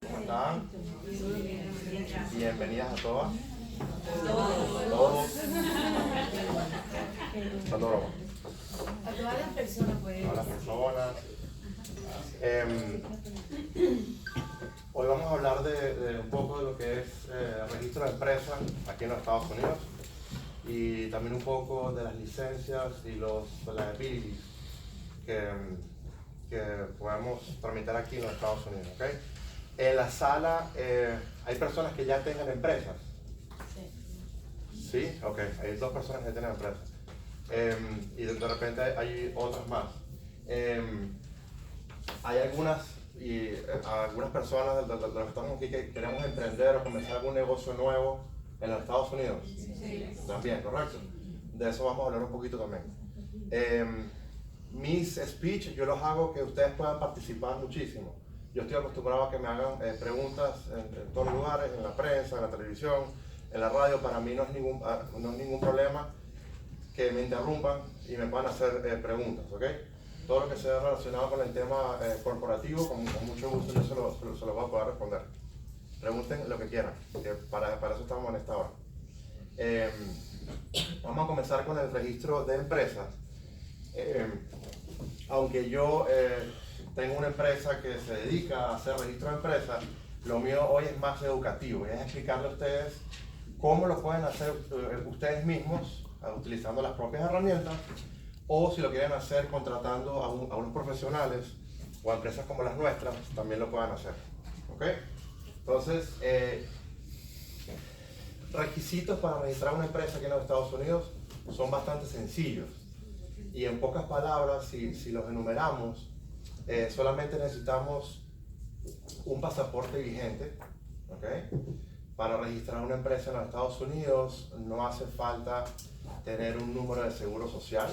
¿Cómo están? Bienvenidas a todas. Todos. Saludos. A todas las personas, pues. A las personas. Hoy vamos a hablar de un poco de lo que es el registro de empresas aquí en los Estados Unidos y también un poco de las licencias y los liabilities que podemos tramitar aquí en los Estados Unidos. ¿Okay? En la sala hay personas que ya tengan empresas. Sí, ok, hay dos personas que tienen empresas. Y de repente hay otras más. Hay algunas personas de los que estamos aquí que queremos emprender o comenzar algún negocio nuevo en los Estados Unidos. Sí. También, correcto. De eso vamos a hablar un poquito también. Mis speech yo los hago que ustedes puedan participar muchísimo. Yo estoy acostumbrado a que me hagan preguntas en todos los lugares, en la prensa, en la televisión, en la radio. Para mí no es ningún problema que me interrumpan y me puedan hacer preguntas, ¿ok? Todo lo que sea relacionado con el tema corporativo, con mucho gusto yo se lo voy a poder responder. Pregunten lo que quieran, que para eso estamos en esta hora. Vamos a comenzar con el registro de empresas. Aunque yo tengo una empresa que se dedica a hacer registro de empresas, lo mío hoy es más educativo, es explicarle a ustedes cómo lo pueden hacer ustedes mismos, utilizando las propias herramientas, o si lo quieren hacer contratando a unos profesionales o a empresas como las nuestras, también lo puedan hacer. ¿Ok? Entonces, requisitos para registrar una empresa aquí en los Estados Unidos son bastante sencillos. Y en pocas palabras, si los enumeramos, solamente necesitamos un pasaporte vigente, ¿okay? Para registrar una empresa en los Estados Unidos no hace falta tener un número de seguro social,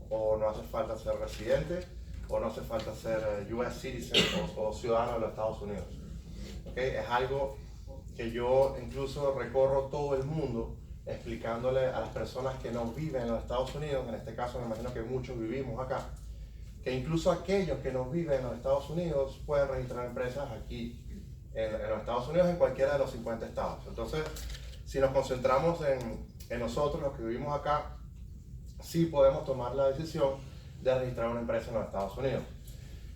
o no hace falta ser residente, o no hace falta ser US citizen o ciudadano de los Estados Unidos. ¿Okay? Es algo que yo incluso recorro todo el mundo explicándole a las personas que no viven en los Estados Unidos, en este caso me imagino que muchos vivimos acá, que incluso aquellos que no viven en los Estados Unidos pueden registrar empresas aquí en los Estados Unidos, en cualquiera de los 50 estados. Entonces, si nos concentramos en nosotros, los que vivimos acá, sí podemos tomar la decisión de registrar una empresa en los Estados Unidos.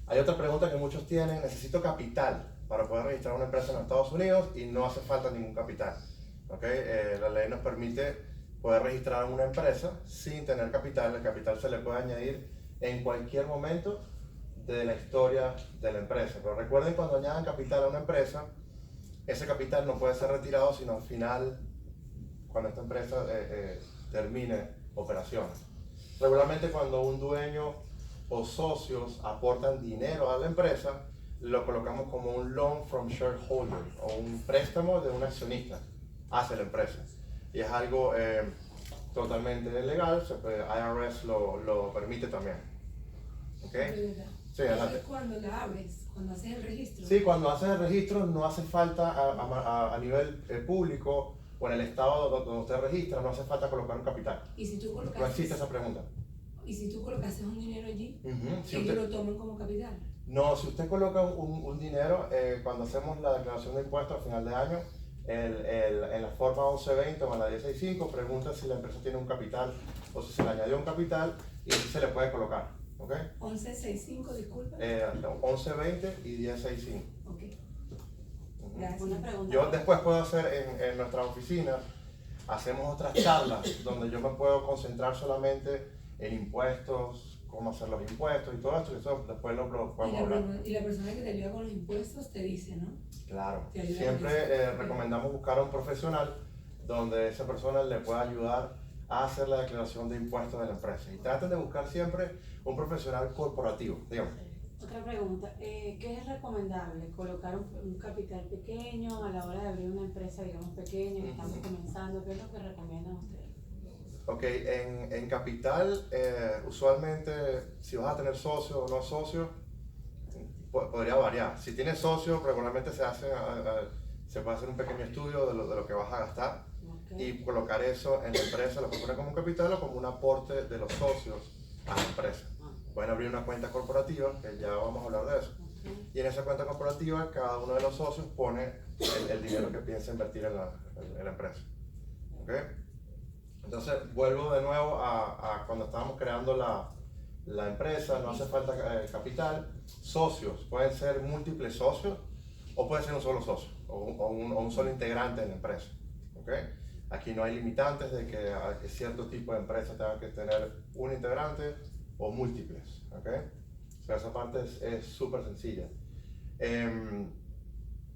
Hay otra pregunta que muchos tienen: necesito capital para poder registrar una empresa en los Estados Unidos, y no hace falta ningún capital. ¿Okay? La ley nos permite poder registrar una empresa sin tener capital. El capital se le puede añadir en cualquier momento de la historia de la empresa. Pero recuerden, cuando añadan capital a una empresa, ese capital no puede ser retirado sino al final, cuando esta empresa termine operaciones. Regularmente, cuando un dueño o socios aportan dinero a la empresa, lo colocamos como un loan from shareholder, o un préstamo de un accionista hacia la empresa. Y es algo totalmente legal, IRS lo permite también. ¿Okay? Sí, adelante. Cuando la abres, cuando haces el registro. Sí, cuando haces el registro no hace falta a nivel público o en el estado donde usted registra, no hace falta colocar un capital. ¿Y si tú colocas, no existe esa pregunta. ¿Y si tú colocaste un dinero allí, Si ellos usted, lo toman como capital? No, si usted coloca un dinero, cuando hacemos la declaración de impuestos a final de año, en la forma 1120 o en la 1065 pregunta si la empresa tiene un capital o si se le añadió un capital, y así se le puede colocar. ¿Okay? 1165, disculpa. 1120 y 1065. Ok. Gracias. Una pregunta. Yo después puedo hacer en nuestra oficina, hacemos otras charlas donde yo me puedo concentrar solamente en impuestos, cómo hacer los impuestos y todo esto, y eso después lo podemos hablar. Y la persona que te ayuda con los impuestos te dice, ¿no? Claro, Te ayuda siempre recomendamos buscar a un profesional donde esa persona le pueda ayudar a hacer la declaración de impuestos de la empresa. Y traten de buscar siempre un profesional corporativo, digamos. Otra pregunta, ¿qué es recomendable? ¿Colocar un capital pequeño a la hora de abrir una empresa, digamos, pequeña, que estamos comenzando? ¿Qué es lo que recomiendan ustedes? Ok, en capital, usualmente, si vas a tener socio o no socio, podría variar. Si tienes socio, regularmente se puede hacer un pequeño estudio de lo que vas a gastar, y colocar eso en la empresa, lo puedes poner como un capital o como un aporte de los socios a la empresa. Pueden abrir una cuenta corporativa, que ya vamos a hablar de eso. Y en esa cuenta corporativa, cada uno de los socios pone el dinero que piensa invertir en la empresa. ¿Okay? Entonces, vuelvo de nuevo a cuando estábamos creando la empresa, no hace falta capital. Socios, pueden ser múltiples socios o puede ser un solo socio o un solo integrante en la empresa. ¿Okay? Aquí no hay limitantes de que cierto tipo de empresa tenga que tener un integrante o múltiples. ¿Okay? O sea, esa parte es súper sencilla.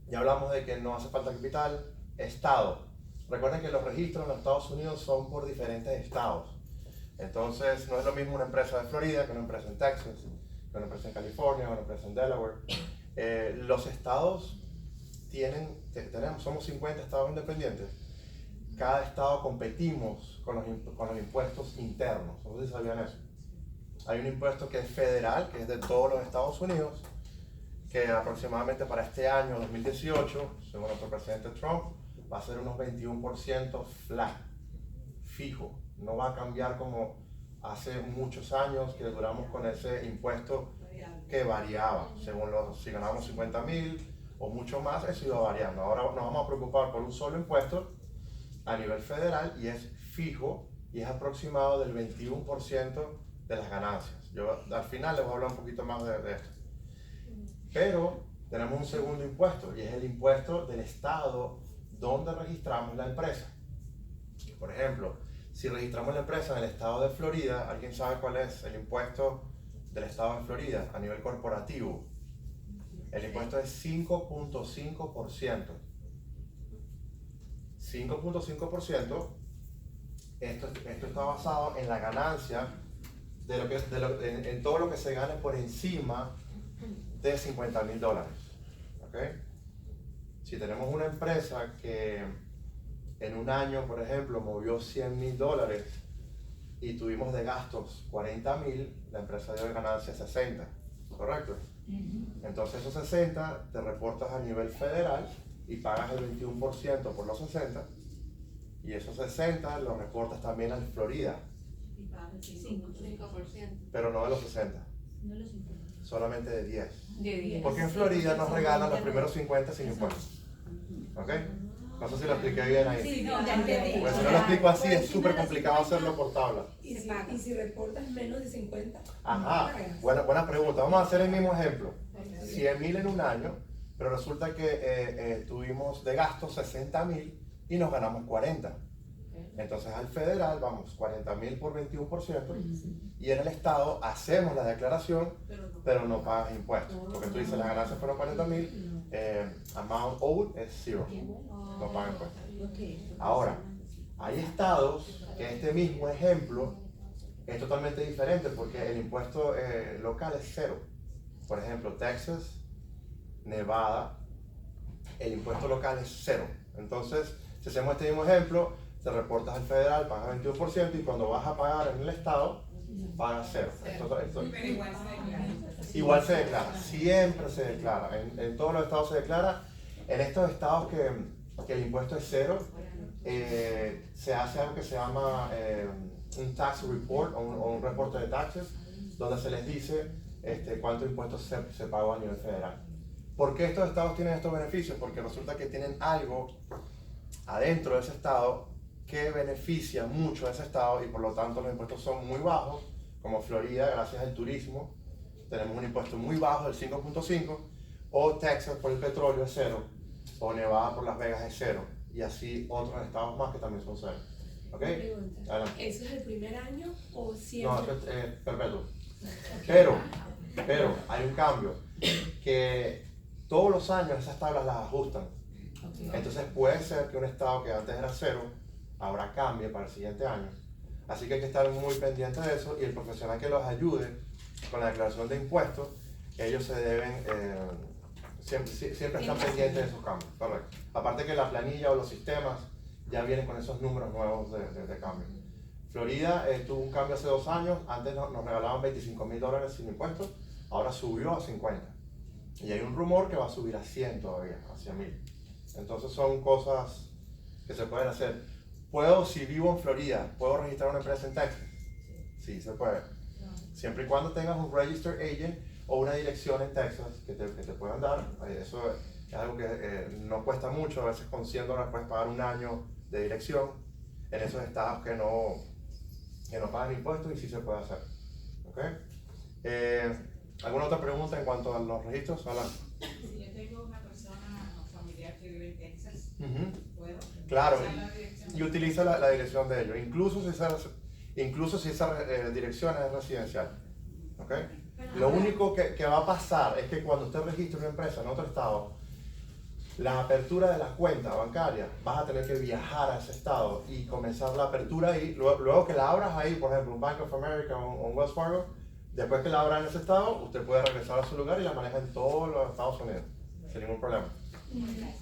Ya hablamos de que no hace falta capital. Estado. Recuerden que los registros en los Estados Unidos son por diferentes estados. Entonces, no es lo mismo una empresa de Florida que una empresa en Texas, que una empresa en California, una empresa en Delaware. Los estados somos 50 estados independientes. Cada estado competimos con los impuestos internos. No sé si sabían eso. Hay un impuesto que es federal, que es de todos los Estados Unidos, que aproximadamente para este año 2018, según nuestro presidente Trump, va a ser unos 21% flat, fijo. No va a cambiar como hace muchos años que duramos con ese impuesto que variaba. Según si ganamos 50,000 o mucho más, eso iba variando. Ahora nos vamos a preocupar por un solo impuesto a nivel federal y es fijo y es aproximado del 21% de las ganancias. Yo al final les voy a hablar un poquito más de esto. Pero tenemos un segundo impuesto y es el impuesto del estado donde registramos la empresa. Por ejemplo, si registramos la empresa en el estado de Florida, ¿alguien sabe cuál es el impuesto del estado de Florida a nivel corporativo? El impuesto es 5.5%. 5.5%. Esto está basado en la ganancia en todo lo que se gane por encima de $50,000. ¿Okay? Si tenemos una empresa que en un año, por ejemplo, movió $100,000 y tuvimos de gastos 40,000, la empresa dio de ganancia 60, ¿correcto? Entonces esos 60 te reportas a nivel federal y pagas el 21% por los 60 y esos 60 los reportas también al Florida. Y pagas el 5%. Pero no de los 60, No los importa. solamente de 10. De 10. Porque en Florida nos regalan los primeros 50 sin impuestos. ¿Ok? No sé si lo expliqué bien ahí. Sí, no, ya entendí. Pues si no lo explico así, es súper complicado hacerlo por tabla. ¿Y si reportas menos de 50? Ajá, buena pregunta. Vamos a hacer el mismo ejemplo. 100,000 en un año, pero resulta que tuvimos de gastos 60,000 y nos ganamos 40. Entonces al federal vamos 40,000 por 21% y en el estado hacemos la declaración, pero no pagas impuestos. Porque tú dices las ganancias fueron 40,000, amount owed es 0, no pagas impuestos. Ahora, hay estados que este mismo ejemplo es totalmente diferente porque el impuesto local es 0. Por ejemplo, Texas, Nevada, el impuesto local es 0. Entonces, si hacemos este mismo ejemplo, te reportas al federal, pagas 21% y cuando vas a pagar en el estado, pagas 0. Pero igual se declara. Igual se declara, siempre se declara. En todos los estados se declara. En estos estados que el impuesto es 0, se hace algo que se llama un tax report o un reporte de taxes, donde se les dice cuánto impuestos se pagó a nivel federal. ¿Por qué estos estados tienen estos beneficios? Porque resulta que tienen algo adentro de ese estado que beneficia mucho a ese estado y por lo tanto los impuestos son muy bajos, como Florida, gracias al turismo, tenemos un impuesto muy bajo del 5.5, o Texas por el petróleo es 0, o Nevada por Las Vegas es 0, y así otros estados más que también son 0. ¿Ok? Pregunta, Adelante. ¿eso es el primer año o siempre? No, eso es perpetuo. Pero hay un cambio, que todos los años esas tablas las ajustan. Entonces puede ser que un estado que antes era 0, ahora cambie para el siguiente año. Así que hay que estar muy pendiente de eso y el profesional que los ayude con la declaración de impuestos, ellos se deben, siempre están pendientes de esos cambios. Correcto. Aparte que la planilla o los sistemas ya vienen con esos números nuevos de cambio. Florida tuvo un cambio hace 2 años, antes nos regalaban $25,000 sin impuestos, ahora subió a 50. Y hay un rumor que va a subir a 100 todavía, hacia 1,000. Entonces son cosas que se pueden hacer. Si vivo en Florida, ¿puedo registrar una empresa en Texas? Sí, se puede. Siempre y cuando tengas un registered agent o una dirección en Texas que te puedan dar. Eso es algo que no cuesta mucho, a veces con $100 puedes pagar un año de dirección en esos estados que no pagan impuestos y sí se puede hacer. ¿Okay? ¿Alguna otra pregunta en cuanto a los registros? Adelante. Si yo tengo una persona familiar que vive en Texas, ¿puedo? Claro, usar la dirección? y utiliza la dirección de ellos, incluso si esa dirección es residencial. ¿Okay? Lo único que va a pasar es que cuando usted registre una empresa en otro estado, la apertura de la cuenta bancaria, vas a tener que viajar a ese estado y comenzar la apertura ahí. Luego que la abras ahí, por ejemplo, un Bank of America o un Wells Fargo, después que la abra en ese estado, usted puede regresar a su lugar y la maneja en todos los Estados Unidos, sin ningún problema.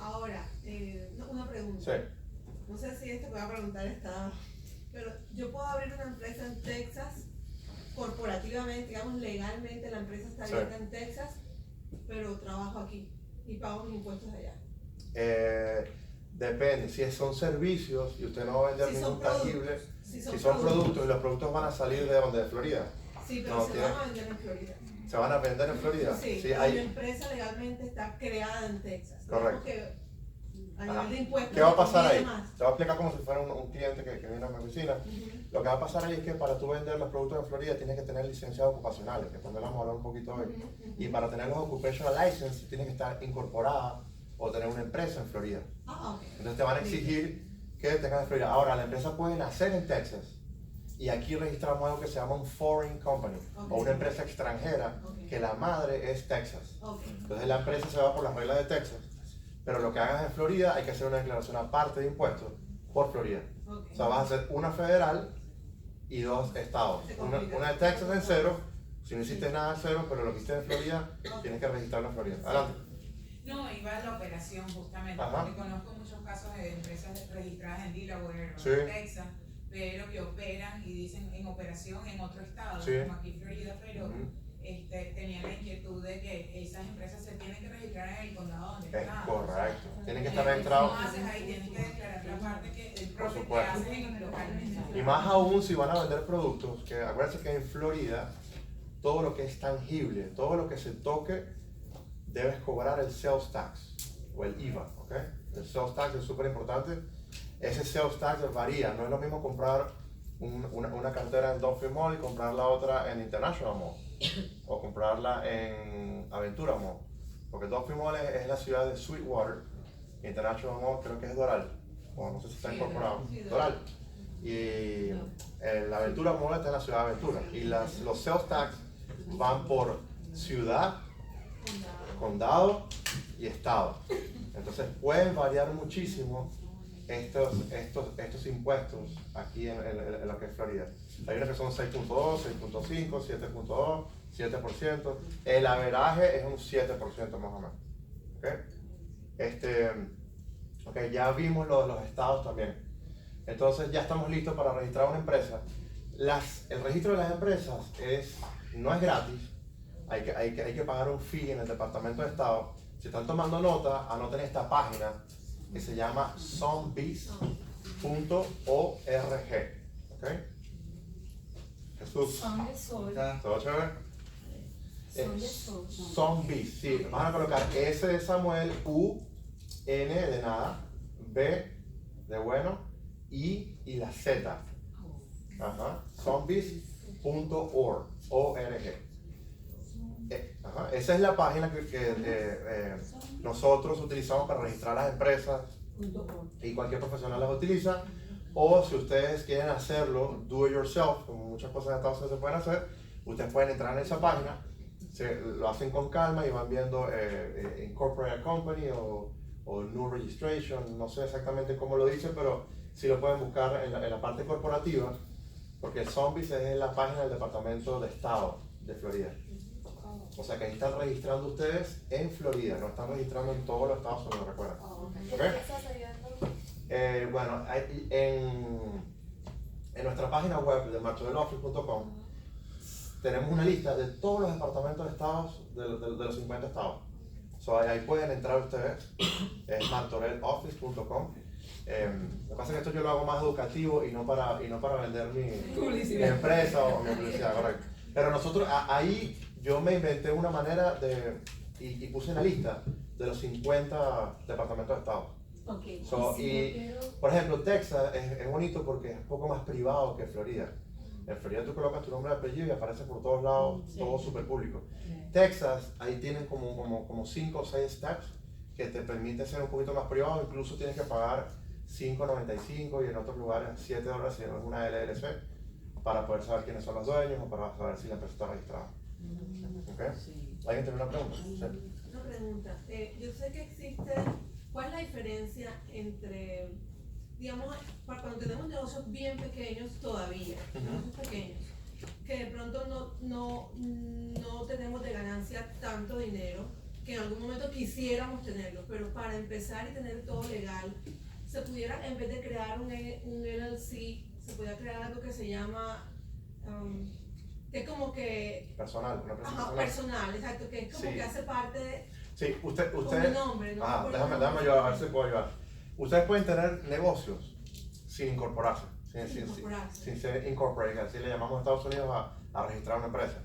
Ahora, una pregunta. Sí. No sé si esto que voy a preguntar está, pero yo puedo abrir una empresa en Texas, corporativamente, digamos legalmente la empresa está abierta en Texas, pero trabajo aquí y pago mis impuestos allá. Depende, si son servicios y usted no va a vender ningún tangible, Si si son productos y los productos van a salir de donde, de Florida. Sí, pero No, se tiene- van a vender en Florida. ¿Se van a vender en Florida? Sí, Sí, pero hay- mi empresa legalmente está creada en Texas. Correcto. Digamos que a Ajá. nivel de impuestos ¿Qué va a me pasar ahí? conviene más. Te voy a explicar como si fuera un cliente que viene a mi oficina. Lo que va a pasar ahí es que para tú vender los productos en Florida tienes que tener licencias ocupacionales, que también vamos a hablar un poquito hoy. Y para tener los occupational license tienes que estar incorporada o tener una empresa en Florida. Ah, ok. Entonces te van a exigir que tengas en Florida. Ahora, la empresa puede nacer en Texas y aquí registramos algo que se llama un foreign company Ok. o una empresa extranjera Ok. que la madre es Texas. Ok. Entonces la empresa se va por las reglas de Texas, pero lo que hagas en Florida hay que hacer una declaración aparte de impuestos por Florida. Ok. O sea, vas a hacer una federal y 2 estados. Se Una complica. de Texas en cero, si no hiciste nada en cero, pero lo que hiciste en Florida, tienes que registrarlo en Florida. Adelante. No, iba a la operación justamente, Ajá. porque conozco muchos casos de empresas registradas en Delaware o Sí. en Texas, pero que operan y dicen en operación en otro estado, Sí. como aquí Florida, pero tenían la inquietud de que esas empresas se tienen que registrar en el condado donde Es están. correcto. Tienen que estar ¿Cómo registrados. haces ahí? Tienes que declarar la parte que el profit que supuesto. haces en localmente. Y más aún si van a vender productos, que acuérdense que en Florida todo lo que es tangible, todo lo que se toque, debes cobrar el sales tax o el IVA, ¿ok? El sales tax es súper importante. Ese sales tax varía, no es lo mismo comprar una cartera en Dolphin Mall y comprar la otra en International Mall o comprarla en Aventura Mall, porque Dolphin Mall es la ciudad de Sweetwater, International Mall creo que es Doral, o no sé si está incorporado, Doral. Y la Aventura Mall está en la ciudad de Aventura y los sales tax van por ciudad, condado y estado. Entonces pueden variar muchísimo estos impuestos aquí en lo que es Florida. Hay unos que son 6.2, 6.5, 7.2, 7%. El averaje es un 7% más o menos. ¿Okay? Ya vimos los estados también. Entonces ya estamos listos para registrar una empresa. El registro de las empresas no es gratis. Hay que pagar un fee en el Departamento de Estado. Si están tomando nota, anoten esta página que se llama sonbiz.org. ¿Okay? Jesús, Son de sol. ¿todo chévere? Son de sol. Sonbiz, sí. Van a colocar S de Samuel, U, N de nada, B de bueno, I y la Z. Ajá. Sonbiz.org. Esa es la página que nosotros utilizamos para registrar las empresas y cualquier profesional las utiliza. O si ustedes quieren hacerlo, do it yourself, como muchas cosas en Estados Unidos se pueden hacer, ustedes pueden entrar en esa página, lo hacen con calma y van viendo Incorporate a Company o New Registration, no sé exactamente cómo lo dice, pero sí lo pueden buscar en la parte corporativa, porque Sonbiz es la página del Departamento de Estado de Florida. O sea que ahí están registrando ustedes en Florida, no están registrando en todos los Estados Unidos, recuerden. Bueno, en nuestra página web de martorelloffice.com tenemos una lista de todos los departamentos de estados, de los 50 estados. So, ahí pueden entrar ustedes, es martorelloffice.com. Lo que pasa es que esto yo lo hago más educativo y no para vender mi empresa o mi publicidad, correcto. Pero nosotros, ahí yo me inventé una manera y puse una lista de los 50 departamentos de estado. Ok. So, Si y, yo quiero- por ejemplo, Texas es bonito porque es un poco más privado que Florida. En Florida tú colocas tu nombre y apellido y aparece por todos lados, Sí. todo súper público. Texas, ahí tienen como 5 o 6 steps que te permiten ser un poquito más privado, incluso tienes que pagar $5.95 y en otros lugares $7 si es una LLC para poder saber quiénes son los dueños o para saber si la empresa está registrada. ¿Ok? ¿Alguien tiene una pregunta? Sí. Una pregunta. Yo sé que existe, ¿cuál es la diferencia entre, digamos, cuando tenemos negocios bien pequeños todavía, negocios pequeños, que de pronto no tenemos de ganancia tanto dinero, que en algún momento quisiéramos tenerlo, pero para empezar y tener todo legal, se pudiera, en vez de crear un LLC, se pudiera crear algo que se llama, que es como que, Personal, una empresa ajá, personal, exacto, que es como Sí. que hace parte de, Sí, con usted, mi nombre, ¿no? ajá, Con el déjame nombre. yo a ver si puedo ayudar. Ustedes pueden tener negocios sin incorporarse, Sin incorporarse. sin ser incorporated, así le llamamos en Estados Unidos a registrar una empresa.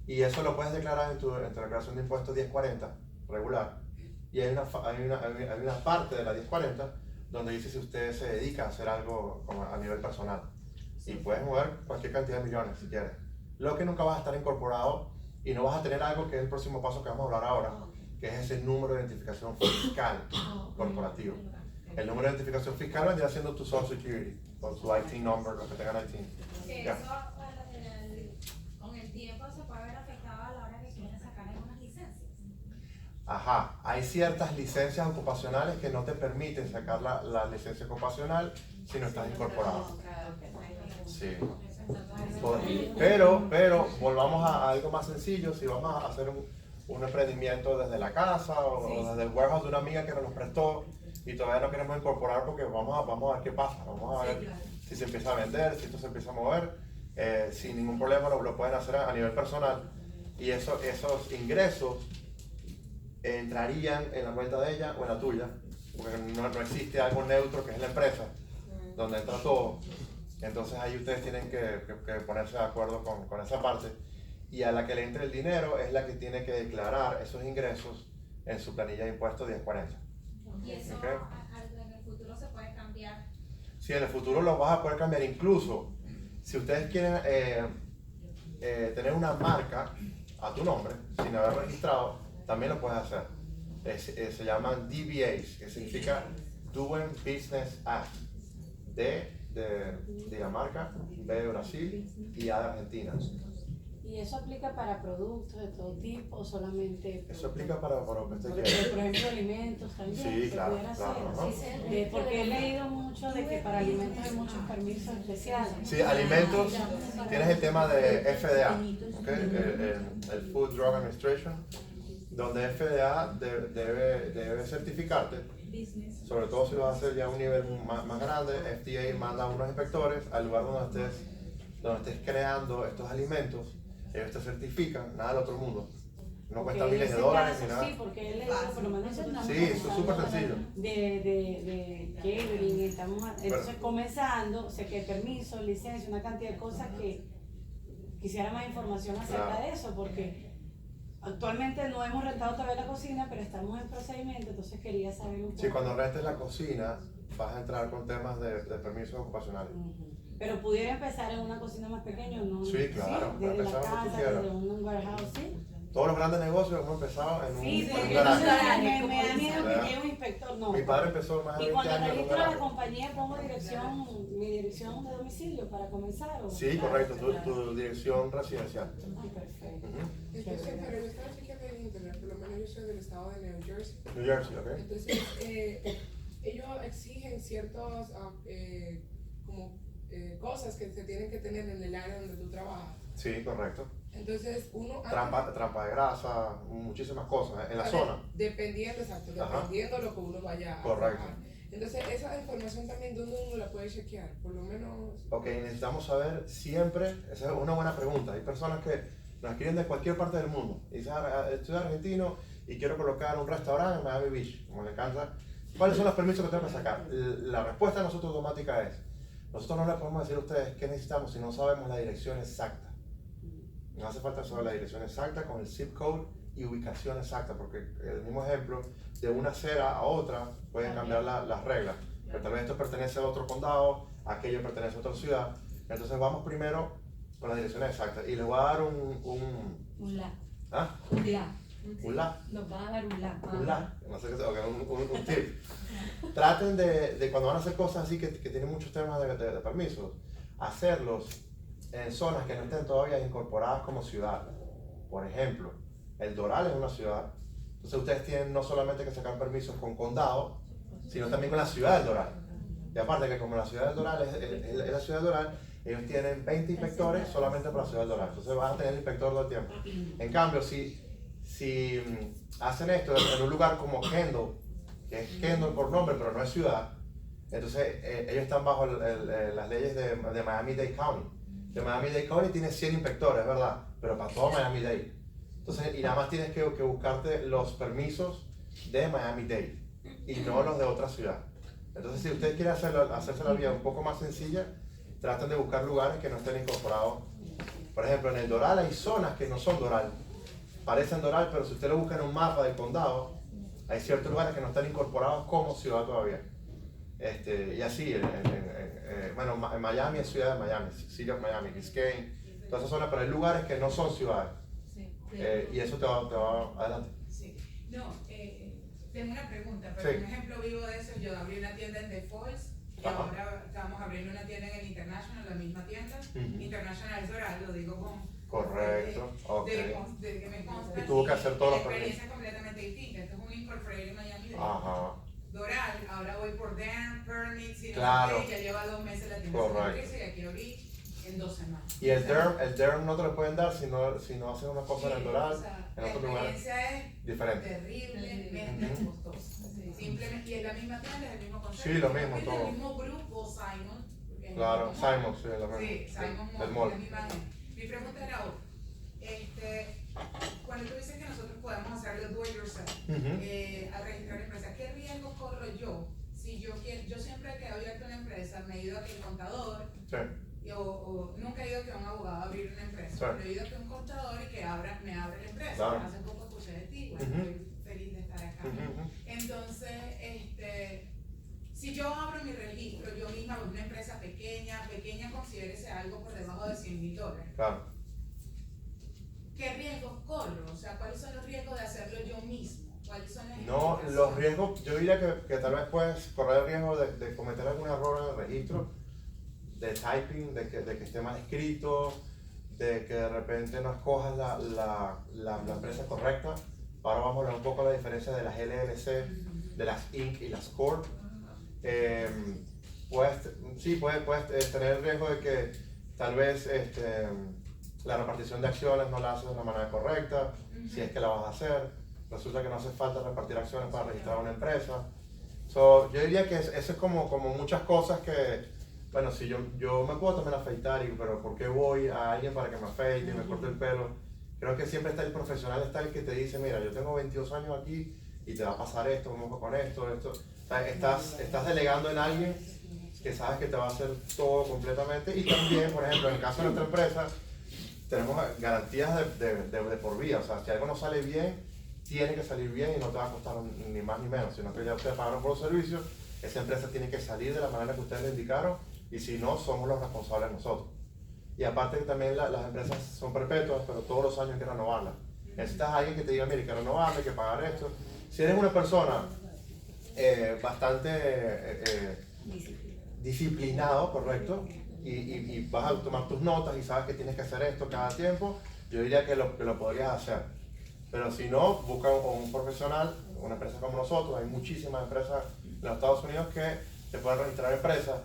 Y eso lo puedes declarar en tu declaración de impuestos 1040 regular. Y hay una parte de la 1040 donde dice si usted se dedica a hacer algo como a nivel personal. Y puedes mover cualquier cantidad de millones si quieres. Lo que nunca vas a estar incorporado y no vas a tener algo que es el próximo paso que vamos a hablar ahora, que es ese número de identificación fiscal corporativo. El número de identificación fiscal vendría siendo tu Social Security o tu IT number, los que tengan IT. Que Ya. eso con el tiempo se puede ver afectado a la hora que quieren sacar algunas licencias. Ajá, hay ciertas licencias ocupacionales que no te permiten sacar la licencia ocupacional si no estás incorporado. Sí. Pero volvamos a algo más sencillo. Si vamos a hacer un emprendimiento desde la casa o desde el warehouse de una amiga que nos lo prestó y todavía no queremos incorporar porque vamos a ver qué pasa. Vamos a ver Sí, claro. si se empieza a vender, si esto se empieza a mover. Sin ningún problema lo pueden hacer a nivel personal. Y esos ingresos entrarían en la cuenta de ella o en la tuya, porque no existe algo neutro que es la empresa, donde entra todo. Entonces ahí ustedes tienen que ponerse de acuerdo con esa parte. Y a la que le entre el dinero es la que tiene que declarar esos ingresos en su planilla de impuestos 1040. Y eso Ok. en el futuro se puede cambiar. Si en el futuro lo vas a poder cambiar, incluso si ustedes quieren tener una marca a tu nombre sin haber registrado, también lo puedes hacer. Se llaman DBAs, que significa Doing Business As. D de Dinamarca, B de Brasil y A de Argentina. ¿Y eso aplica para productos de todo tipo o solamente? Eso aplica para lo que usted por quiera. ejemplo, alimentos también. Sí, se claro, pudiera claro, hacer. ¿no? Sí, porque he leído mucho de que para alimentos hay muchos permisos especiales. Sí, alimentos, tienes el tema de FDA, ¿ok? El Food Drug Administration, donde FDA debe certificarte, sobre todo si lo vas a hacer ya a un nivel más grande. FDA manda unos inspectores al lugar donde estés creando estos alimentos, ellos te certifican, nada del otro mundo. No cuesta Porque miles de en ese dólares caso, ni nada. Sí, porque he leído, por lo menos estamos Sí, eso es súper comenzando sencillo. de catering, entonces comenzando, sé que permiso, licencia, una cantidad de cosas que quisiera más información acerca Claro. de eso, porque actualmente no hemos rentado todavía la cocina, pero estamos en procedimiento, entonces quería saber un poco. Sí, cuando rentes la cocina, vas a entrar con temas de permisos ocupacionales. Ujú. Pero pudiera empezar en una cocina más pequeña, ¿no? Sí, claro, desde la empezar donde tú casa, quieras. desde un warehouse, sí. Todos los grandes negocios hemos empezado en Sí, un porque garaje. me da miedo que llegue un inspector, no. Mi padre empezó más de Y 20 cuando años en un registro la garaje. compañía pongo mi dirección de domicilio para comenzar. ¿O? Sí, correcto, tu dirección residencial. Ah, perfecto. Ujú. Entonces, pero yo estaba chequeando en internet, por lo menos yo soy del estado de New Jersey. New Jersey, ¿ok? Entonces, ellos exigen ciertas cosas que se tienen que tener en el área donde tú trabajas. Sí, correcto. Entonces, uno... Trampa de grasa, muchísimas cosas en la zona. Dependiendo, exacto, Ajá. dependiendo de lo que uno vaya a Correcto. trabajar. Entonces, esa información también, ¿dónde uno la puede chequear? Por lo menos... Ok, necesitamos saber siempre, esa es una buena pregunta. Hay personas que nos escriben de cualquier parte del mundo. Y dicen, estoy argentino y quiero colocar un restaurante en Miami Beach, como le encanta. ¿Cuáles son los permisos que tengo que sacar? La respuesta de nosotros automática es, nosotros no le podemos decir a ustedes qué necesitamos si no sabemos la dirección exacta. nos hace falta solo la dirección exacta con el zip code y ubicación exacta, porque el mismo ejemplo, de una acera a otra pueden cambiar las reglas. Pero tal vez esto pertenece a otro condado, aquello pertenece a otra ciudad. Entonces vamos primero con las direcciones exactas. Y les voy a dar Un la. ¿ah? Un la. Un la. Nos van a dar un la. Un la, no sé qué sea, un tip. Traten de cuando van a hacer cosas así que tienen muchos temas de permisos, hacerlos en zonas que no estén todavía incorporadas como ciudad. Por ejemplo, El Doral es una ciudad, entonces ustedes tienen no solamente que sacar permisos con condado, sino también con la ciudad del Doral. Y aparte que como la ciudad del Doral es la ciudad del Doral, ellos tienen 20 inspectores solamente para la ciudad del Doral, entonces van a tener el inspector todo el tiempo. En cambio, si hacen esto en un lugar como Kendall, que es Kendall por nombre, pero no es ciudad, entonces ellos están bajo las leyes de Miami-Dade County. De Miami-Dade County tiene 100 inspectores, ¿verdad? Pero para todo Miami-Dade. Entonces, y nada más tienes que buscarte los permisos de Miami-Dade y no los de otra ciudad. Entonces, si ustedes quieren hacerse la vida un poco más sencilla, traten de buscar lugares que no estén incorporados. Por ejemplo, en el Doral hay zonas que no son Doral. Parecen Doral, pero si usted lo busca en un mapa del condado, hay ciertos lugares que no están incorporados como ciudad todavía. Y así, bueno, en Miami es ciudad de Miami, City of Miami, Biscayne, todas esas zonas, pero hay lugares que no son ciudades. Y eso te va adelante. Sí. No, tengo una pregunta. Por Sí. ejemplo, vivo de eso. Yo abrí una tienda en The Falls y Ajá. ahora estamos abriendo una tienda en el International, la misma tienda. Ujú. International es Doral, lo digo con... Correcto, ok. De que me consta. Y tuvo que hacer todos los la experiencia es completamente distinta. Esto es un incorporated en Miami. Ajá. Doral, ahora voy por DAM, permits y no Claro. sé qué, ya lleva 2 meses la tienda. Correcto. Y aquí abrí en 2 semanas. Y el DERM no te lo pueden dar si no hacen una cosa en el Doral, O sea, en la otro lugar experiencia es diferente. terriblemente costosa. Simplemente, y es la misma tienda, es el mismo concepto. Sí, lo mismo, es todo. el mismo grupo, Simon. porque es el Claro, mismo mall. Simon, sí, es lo mismo. Sí, Simon Del Mall, mall. la misma gente. Mi pregunta era otra. Cuando tú dices que nosotros podemos hacerlo do it yourself, Ujú. al registrar empresa, ¿qué riesgo corro yo? Si yo quiero, yo siempre que he abierto una empresa me he ido a que el contador, Sí, o nunca he ido que un abogado a abrir una empresa, Sí. pero he ido que un contador y que me abre la empresa. Claro. Hace poco escuché de ti, bueno, Ujú. estoy feliz de estar acá. Ujú. Entonces, si yo abro mi registro, yo misma, una empresa pequeña, considérese algo por debajo de $100,000. Claro. ¿Qué riesgos corro? O sea, ¿cuáles son los riesgos de hacerlo yo mismo? ¿Cuáles son las No, implicaciones? los riesgos, yo diría que tal vez puedes correr el riesgo de cometer algún error en el registro, de typing, de que esté mal escrito, de que de repente no escojas la empresa correcta. Ahora vamos a hablar un poco de la diferencia de las LLC, de las Inc. y las Corp. Puedes tener el riesgo de que tal vez la repartición de acciones no la haces de la manera correcta, si es que la vas a hacer. Resulta que no hace falta repartir acciones para registrar una empresa. Yo diría que eso es como muchas cosas que, bueno, si yo me puedo también afeitar, pero ¿por qué voy a alguien para que me afeite y me corte el pelo? Creo que siempre está el profesional, está el que te dice, mira, yo tengo 22 años aquí y te va a pasar esto, vamos con esto. O sea, estás delegando en alguien que sabes que te va a hacer todo completamente. Y también, por ejemplo, en el caso de nuestra empresa, tenemos garantías de por vida. O sea, si algo no sale bien, tiene que salir bien y no te va a costar ni más ni menos, sino que ya ustedes pagaron por los servicios, esa empresa tiene que salir de la manera que ustedes le indicaron y si no, somos los responsables nosotros. Y aparte que también las empresas son perpetuas, pero todos los años hay que renovarlas. Necesitas a alguien que te diga, mire, hay que renovarla, hay que pagar esto. Si eres una persona bastante disciplinado, correcto, y vas a tomar tus notas y sabes que tienes que hacer esto cada tiempo, yo diría que lo podrías hacer. Pero si no, busca un profesional, una empresa como nosotros. Hay muchísimas empresas en los Estados Unidos que te pueden registrar empresas.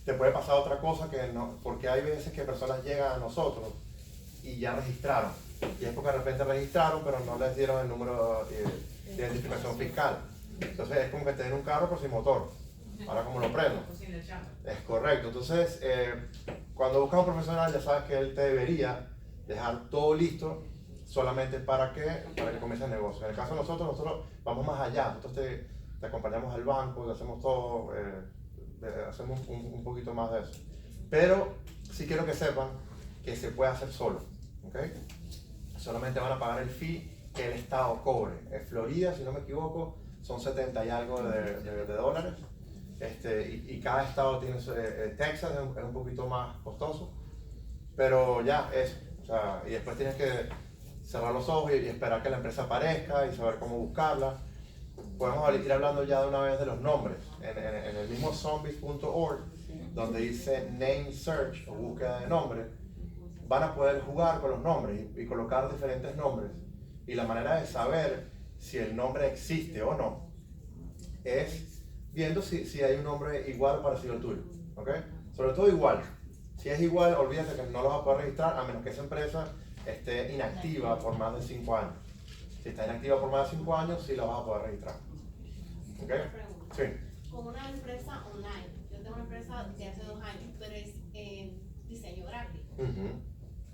Te puede pasar otra cosa que no, porque hay veces que personas llegan a nosotros y ya registraron. Y es porque de repente registraron, pero no les dieron el número de identificación fiscal. Entonces es como que te den un carro pero sin motor. Ahora como lo prendo. Es correcto. Entonces, cuando buscas un profesional ya sabes que él te debería dejar todo listo solamente para que comience el negocio. En el caso de nosotros vamos más allá. Nosotros te acompañamos al banco, le hacemos todo, hacemos un poquito más de eso. Pero sí quiero que sepan que se puede hacer solo. ¿ok? Solamente van a pagar el fee que el estado cobre. En Florida, si no me equivoco, son 70 y algo de dólares. Y cada estado tiene Texas es un poquito más costoso, pero ya es, o sea, y después tienes que cerrar los ojos y esperar que la empresa aparezca y saber cómo buscarla. Podemos ir hablando ya de una vez de los nombres. En el mismo zombies.org, donde dice name search o búsqueda de nombre, van a poder jugar con los nombres y colocar diferentes nombres. Y la manera de saber si el nombre existe o no es viendo si hay un nombre igual o parecido al tuyo, ¿ok? Sobre todo igual. Si es igual, olvídate que no lo vas a poder registrar a menos que esa empresa esté inactiva por más de 5 años. Si está inactiva por más de 5 años, sí la vas a poder registrar. ¿Ok? Sí. Con una empresa online, yo tengo una empresa de hace 2 años, pero es diseño gráfico.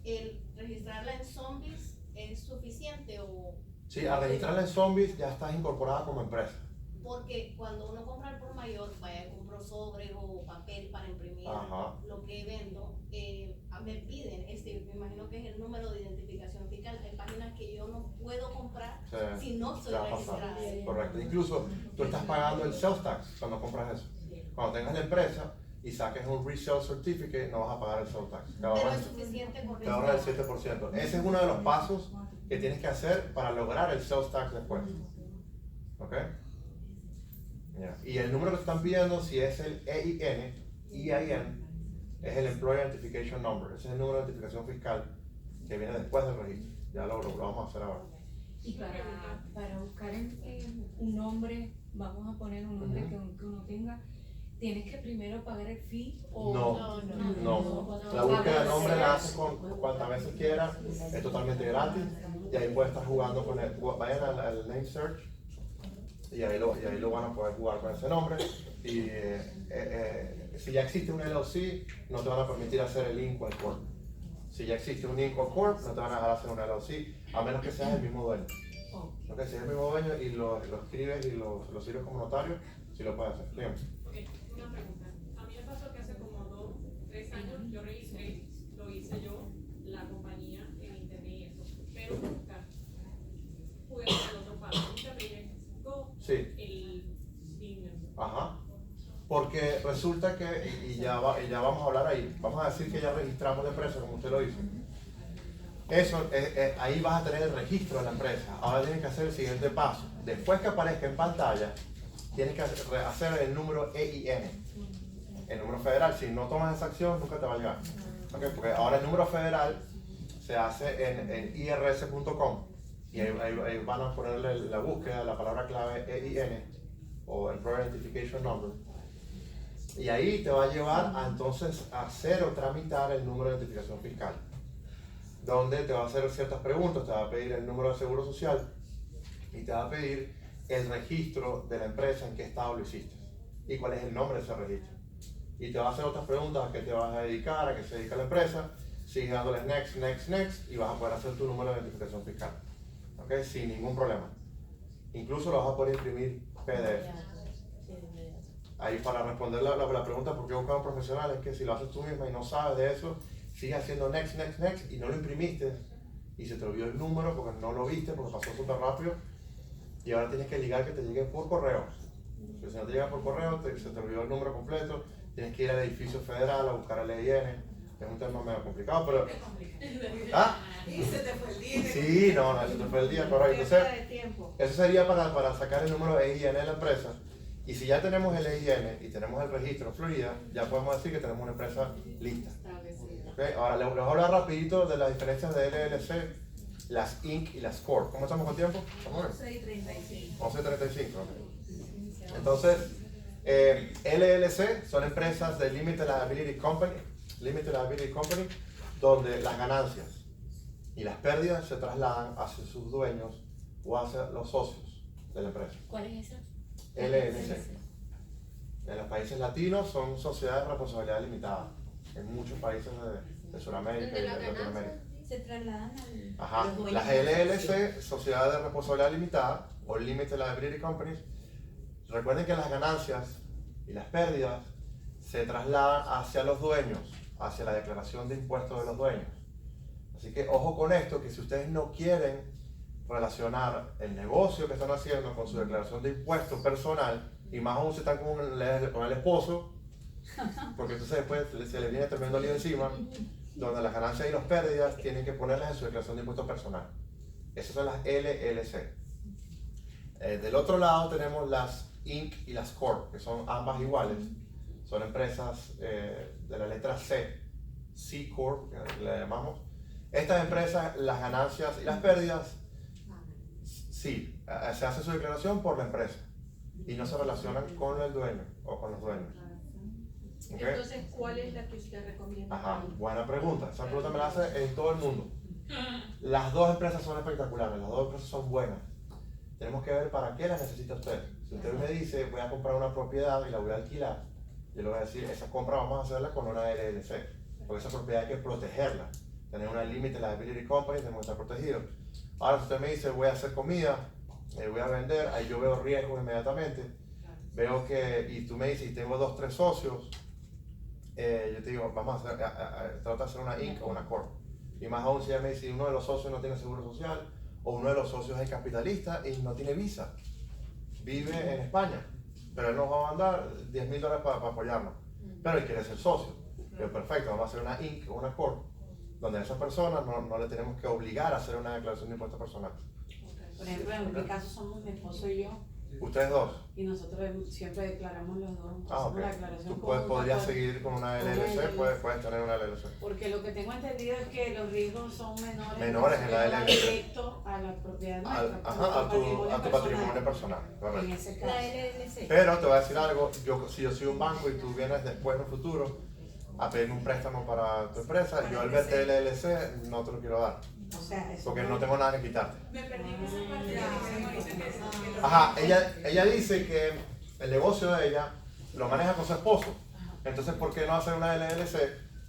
¿El registrarla en Zombies es suficiente o...? Sí, al registrarla en Zombies ya estás incorporada como empresa. Porque cuando uno compra al por mayor, vaya, compro sobres o papel para imprimir lo que vendo, me piden, me imagino que es el número de identificación fiscal. Hay páginas que yo no puedo comprar si no soy registrada. Correcto, incluso tú estás pagando el sales tax cuando compras eso. Cuando tengas la empresa y saques un resale certificate, no vas a pagar el sales tax. Pero es suficiente con te ahorras el 7%. Ese es uno de los pasos que tienes que hacer para lograr el sales tax después. ¿Ok? Yeah. Y el número que están pidiendo, si es el EIN, es el Employer Identification Number. Ese es el número de identificación fiscal que viene después del registro. Ya lo vamos a hacer ahora. Y para buscar un nombre, vamos a poner un nombre que uno tenga, ¿tienes que primero pagar el fee? O No. La búsqueda de nombre la haces con cuantas veces quieras, es totalmente gratis y ahí puedes estar jugando con él. Vayan al name search y ahí lo van a poder jugar con ese nombre. Y si ya existe un LLC, no te van a permitir hacer el Inc. al Corp. Si ya existe un Inc. o Corp, no te van a dejar hacer un LLC, a menos que seas el mismo dueño. Okay, si es el mismo dueño y lo escribes y lo sirves como notario, sí lo puedes hacer. Dígame. Una pregunta. A mí me pasó que hace como 2, 3 años yo registré, lo hice yo, la compañía en internet y eso, pero nunca pude hacer el otro paso. Nunca me llegó el dinero. Ajá. Porque resulta que, y ya vamos a hablar ahí, vamos a decir que ya registramos la empresa como usted lo hizo. Eso, ahí vas a tener el registro de la empresa. Ahora tienes que hacer el siguiente paso. Después que aparezca en pantalla, tienes que hacer el número EIN, el número federal. Si no tomas esa acción, nunca te va a llegar. Okay, porque ahora el número federal se hace en irs.com y ahí van a ponerle la búsqueda, la palabra clave EIN o Employer Identification Number. Y ahí te va a llevar a entonces a hacer o tramitar el número de identificación fiscal, donde te va a hacer ciertas preguntas, te va a pedir el número de seguro social y te va a pedir el registro de la empresa, en qué estado lo hiciste y cuál es el nombre de ese registro. Y te va a hacer otras preguntas: a qué te vas a dedicar, a qué se dedica la empresa. Sigues dándole next y vas a poder hacer tu número de identificación fiscal, ¿ok? Sin ningún problema. Incluso lo vas a poder imprimir PDF. Ahí para responder la pregunta por qué buscar un profesional, es que si lo haces tú misma y no sabes de eso, sigues haciendo next y no lo imprimiste y se te olvidó el número porque no lo viste, porque pasó súper rápido y ahora tienes que ligar que te llegue por correo. Si no te llega por correo, se te olvidó el número completo, tienes que ir al edificio federal a buscar el EIN. Es un tema medio complicado, pero... ¿Ah? Y se te fue el día. Sí, no, se te fue el día, correcto. Entonces, eso sería para sacar el número EIN de la empresa. Y si ya tenemos el EIN y tenemos el registro en Florida, ya podemos decir que tenemos una empresa lista. Okay. Ahora les voy a hablar rapidito de las diferencias de LLC, las Inc. y las Corp. ¿Cómo estamos con tiempo? 11:35. 11:35. Okay. Entonces, LLC son empresas de Limited Liability Company, donde las ganancias y las pérdidas se trasladan hacia sus dueños o hacia los socios de la empresa. ¿Cuál es esa? LLC. En los países latinos son sociedades de responsabilidad limitada. En muchos países de Sudamérica y de Latinoamérica. Se trasladan al... Ajá. Las LLC, sociedades de responsabilidad limitada o Limited Liability Companies, recuerden que las ganancias y las pérdidas se trasladan hacia los dueños, hacia la declaración de impuestos de los dueños. Así que ojo con esto, que si ustedes no quieren relacionar el negocio que están haciendo con su declaración de impuestos personal, y más aún si están con el esposo, porque entonces después se les viene tremendo lío encima, donde las ganancias y las pérdidas tienen que ponerlas en su declaración de impuestos personal. Esas son las LLC. Del otro lado tenemos las Inc. y las Corp, que son ambas iguales. Son empresas de la letra C, C Corp, que le llamamos. Estas empresas, las ganancias y las pérdidas, sí, se hace su declaración por la empresa y no se relacionan con el dueño o con los dueños. ¿Okay? Entonces, ¿cuál es la que usted recomienda? Ajá, buena pregunta. Esa pregunta me la hace en todo el mundo. Las dos empresas son espectaculares, las dos empresas son buenas. Tenemos que ver para qué las necesita usted. Si usted me dice, voy a comprar una propiedad y la voy a alquilar, yo le voy a decir, esa compra vamos a hacerla con una LLC, porque esa propiedad hay que protegerla. Tener una Limited Liability Company, tenemos que estar protegidos. Ahora, si usted me dice, voy a hacer comida, voy a vender, ahí yo veo riesgo inmediatamente. Veo que, y tú me dices, y tengo 2, 3 socios, yo te digo, vamos a tratar de hacer una Inc. o una Corp. Y más aún si ella me dice, si uno de los socios no tiene seguro social, o uno de los socios es capitalista y no tiene visa, vive en España, pero él nos va a mandar $10,000 para apoyarnos, pero él quiere ser socio. Pero perfecto, vamos a hacer una Inc. o una Corp, donde a esa persona no le tenemos que obligar a hacer una declaración de impuestos personales. Por ejemplo, en mi caso somos mi esposo y yo, ¿Ustedes dos? y nosotros siempre declaramos los dos. Ok. La declaración Tú conjunta podrías con- seguir con una con LLC, LLC. puedes tener una LLC. Porque lo que tengo entendido es que los riesgos son menores. Menores en la va LLC. directo a la propiedad nuestra, Ajá, a tu patrimonio personal. En Correcto. ese La caso. LLC. Pero te voy a decir algo, si yo soy un banco y tú vienes después en un futuro a pedirme un préstamo para tu empresa, yo al verte LLC no te lo quiero dar, O sea, eso porque no tengo nada que quitarte. Me perdí en esa parte que dicen ahorita que Ajá, ella dice que el negocio de ella lo maneja con su esposo. Entonces, ¿por qué no hacer una LLC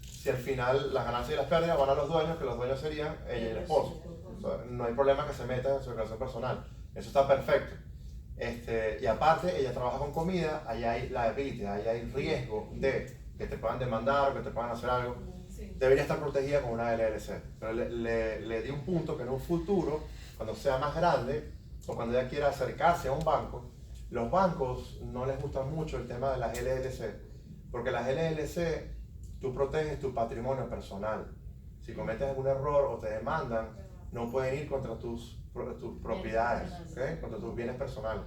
si al final las ganancias y las pérdidas van a los dueños, que los dueños serían ella y el esposo? O sea, no hay problema que se meta en su declaración personal. Eso está perfecto. Y aparte, ella trabaja con comida, ahí hay liability, ahí hay riesgo de que te puedan demandar o que te puedan hacer algo. Debería estar protegida con una LLC. Pero le di un punto que en un futuro, cuando sea más grande o cuando ella quiera acercarse a un banco, los bancos no les gusta mucho el tema de las LLC, porque las LLC tú proteges tu patrimonio personal. Si cometes algún error o te demandan, no pueden ir contra tus propiedades, ¿okay? Contra tus bienes personales.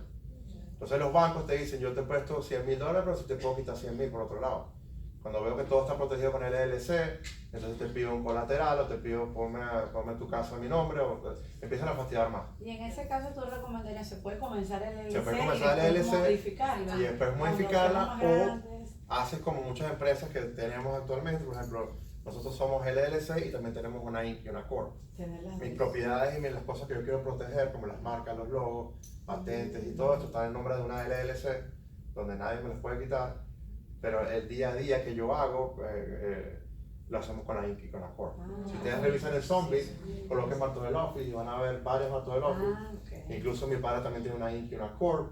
Entonces los bancos te dicen, yo te presto $100,000, pero si te puedo quitar 100,000 por otro lado. Cuando veo que todo está protegido con el LLC, entonces te pido un colateral o te pido ponme tu casa a mi nombre o empiezan a fastidiar más. Y en ese caso tú recomendarías, se puede comenzar el LLC, Se puede comenzar el y después LLC modificarla. y después Cuando modificarla seamos o grandes. haces como muchas empresas que tenemos actualmente. Por ejemplo, nosotros somos LLC y también tenemos una Inc. y una Corp. Tener las Mis dos. propiedades y las cosas que yo quiero proteger, como las marcas, los logos, patentes y todo esto, está en nombre de una LLC, donde nadie me las puede quitar. Pero el día a día que yo hago, lo hacemos con la Inc. y con la Corp. Si ustedes revisan el zombie, coloquen Marto del Office y van a ver varios Marto del Office. Incluso mi padre también tiene una Inc. y una Corp.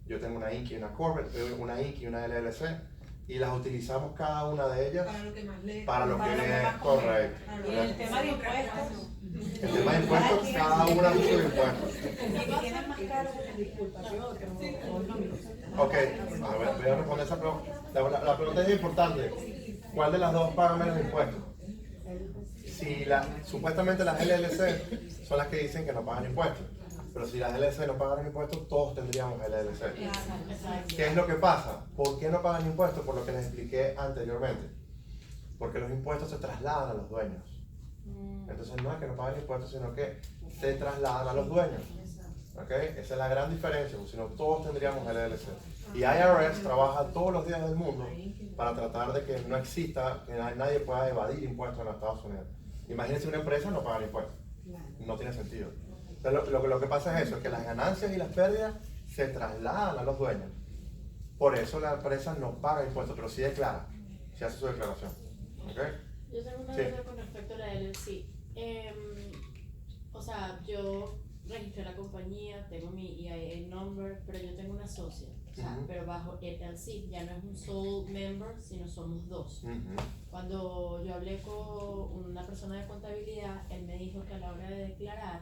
Yo tengo una Inc. y una Corp, una Inc. y una LLC. Y las utilizamos cada una de ellas Para lo que más le... para lo que más es correcto. Y el tema de impuestos. El tema de impuestos, cada una de sus impuestos. El que tiene más caro, disculpa, que otro, o no mismo. Ok, a ver, voy a responder esa pregunta. La pregunta es importante. ¿Cuál de las dos paga menos impuestos? Si supuestamente las LLC son las que dicen que no pagan impuestos. Pero si las LLC no pagan impuestos, todos tendríamos LLC. ¿Qué es lo que pasa? ¿Por qué no pagan impuestos? Por lo que les expliqué anteriormente. Porque los impuestos se trasladan a los dueños. Entonces no es que no paguen impuestos, sino que se trasladan a los dueños. ¿Okay? Esa es la gran diferencia, porque si no todos tendríamos LLC. Y IRS trabaja todos los días del mundo para tratar de que no exista, que nadie pueda evadir impuestos en los Estados Unidos. Imagínense una empresa no pagar impuestos. No tiene sentido. Entonces, lo que pasa es eso, es que las ganancias y las pérdidas se trasladan a los dueños. Por eso la empresa no paga impuestos, pero sí declara, sí hace su declaración. ¿Okay? Yo tengo una Sí. duda con respecto a la LLC. O sea, yo registré la compañía, tengo mi EIN number, pero yo tengo una socia. O sea, pero bajo LLC, ya no es un sole member, sino somos dos. Cuando yo hablé con una persona de contabilidad, él me dijo que a la hora de declarar,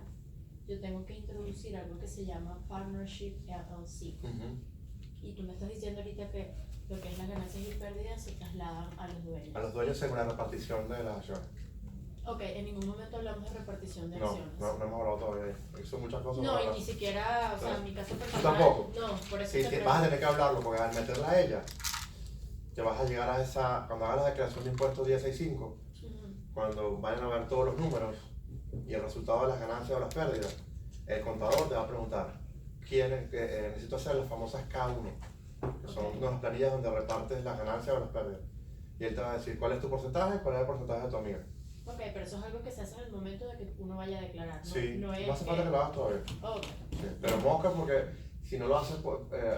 yo tengo que introducir algo que se llama Partnership LLC. Y tú me estás diciendo ahorita que lo que es las ganancias y pérdidas se trasladan a los dueños. A los dueños según la repartición de las acciones. Ok, en ningún momento hablamos de repartición de No, acciones. no hemos hablado todavía. Son muchas cosas. No, y ni siquiera, o sea, en mi caso ¿Tú personal. tampoco? No, por eso Sí, te vas a pregunto. tener que hablarlo porque al meterla a ella, te vas a llegar a esa, cuando hagas la declaración de impuestos 1065, cuando vayan a ver todos los números y el resultado de las ganancias o las pérdidas, el contador te va a preguntar, necesito hacer las famosas K1, que son unas planillas donde repartes las ganancias o las pérdidas. Y él te va a decir cuál es tu porcentaje, cuál es el porcentaje de tu amiga. Ok, pero eso es algo que se hace en el momento de que uno vaya a declarar, ¿no? Sí, no, es no hace falta que lo hagas todavía. Okay. Sí, pero mosca porque si no lo haces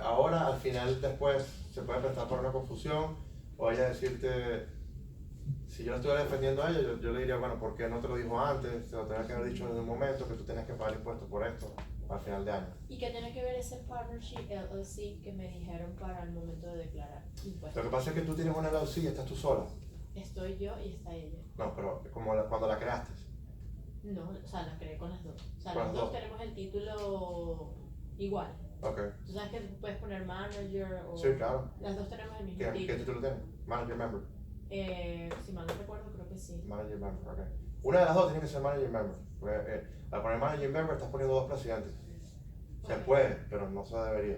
ahora, al final después se puede prestar para una confusión o ella decirte, si yo la estuviera defendiendo a ella, yo le diría, bueno, ¿por qué no te lo dijo antes? Te lo tenía que haber dicho desde un momento que tú tenías que pagar impuestos por esto al final de año. ¿Y qué tiene que ver ese Partnership LLC que me dijeron para el momento de declarar impuestos? Lo que pasa es que tú tienes una LLC y estás tú sola. Estoy yo y está ella. No, pero como cuando la creaste. No, o sea, la creé con las dos. O sea, Con las las dos dos. tenemos el título igual. Ok. Tú sabes que puedes poner manager o... Sí, claro. Las dos tenemos el mismo ¿Qué título. título tienes? Manager Member. Si mal no recuerdo, creo que sí. Manager Member, ok. Una de las dos tiene que ser Manager Member. Porque, al poner Manager Member estás poniendo dos presidentes. Se puede, pero no se debería.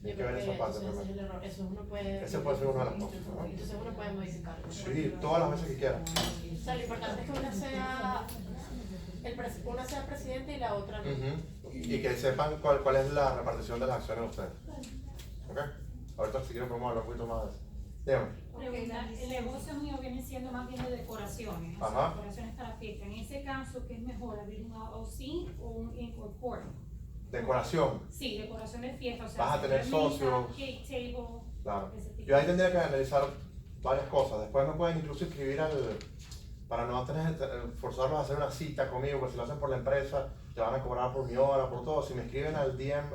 Tienes que ver esa parte ese es también. el error. Eso uno puede... Ese puede ser una de las cosas, ¿no? Entonces uno puede modificarlo. Sí, todas las veces que quieras. O sea, lo importante es que una sea, una sea presidente y la otra no. Y que sepan cuál es la repartición de las acciones de ustedes. ¿Ok? Ahorita si quieren podemos hablar un poquito más de eso. Dígame. Pregunta, el negocio mío viene siendo más bien de decoraciones, o Ajá. sea, decoraciones para la fiesta. En ese caso, ¿qué es mejor, abrir un LLC o un incorporate? Decoración. Sí, decoración de fiesta, o sea, Vas a tener mesa, socios. cake table, Claro. ese tipo. Yo ahí tendría que analizar varias cosas. Después me pueden incluso escribir para no forzarlos a hacer una cita conmigo, porque si lo hacen por la empresa, te van a cobrar por mi hora, por todo. Si me escriben al DM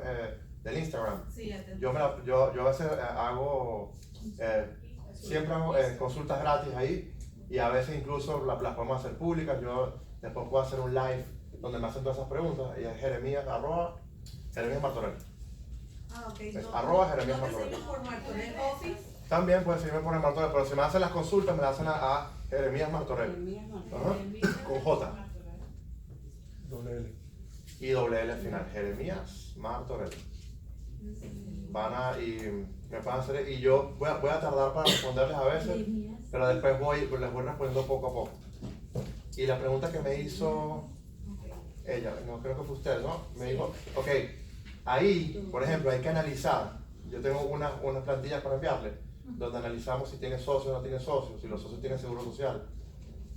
del Instagram, Sí, ya te yo a veces hago, siempre hago consultas gratis ahí y a veces incluso las podemos hacer públicas. Yo después puedo hacer un live donde me hacen todas esas preguntas y es Jeremías Martorell. Ah, ok. Es No, arroba Jeremías no te Martorell. sirve por Martorell Office. También pueden seguirme por el Martorell, pero si me hacen las consultas me las hacen a Jeremías Martorell. Ajá. Con J. Doble L. Y doble L al final. Jeremías Martorell. Y me pueden hacer, y yo voy a tardar para responderles a veces, pero después les voy respondiendo poco a poco. Y la pregunta que me hizo ella, no creo que fue usted, ¿no? Me dijo, ok, ahí, por ejemplo, hay que analizar. Yo tengo unas plantillas para enviarle, donde analizamos si tiene socios o no tiene socios, si los socios tienen seguro social,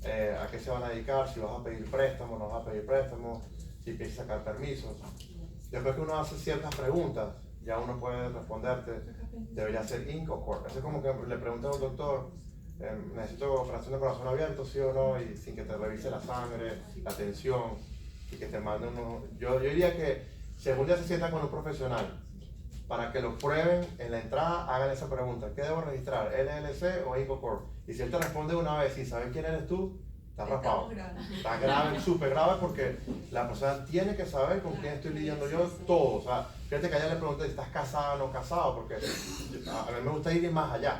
a qué se van a dedicar, si vas a pedir préstamos, no vas a pedir préstamos, si piensas sacar permisos. Después que uno hace ciertas preguntas, ya uno puede responderte, debería ser Inc. o Corp. Eso es como que le preguntan a un doctor, necesito operación de corazón abierto, sí o no, y sin que te revise la sangre, la tensión, y que te mande uno. Yo diría que según ya se sientan con un profesional, para que lo prueben en la entrada, hagan esa pregunta: ¿qué debo registrar, LLC o Inc. o Corp? Y si él te responde una vez sin saber quién eres tú, está raspado. Está grave, súper grave, porque la persona tiene que saber con quién estoy lidiando yo todo. O sea, fíjate que a ella le pregunté si estás casada o no casado, porque a mí me gusta ir más allá.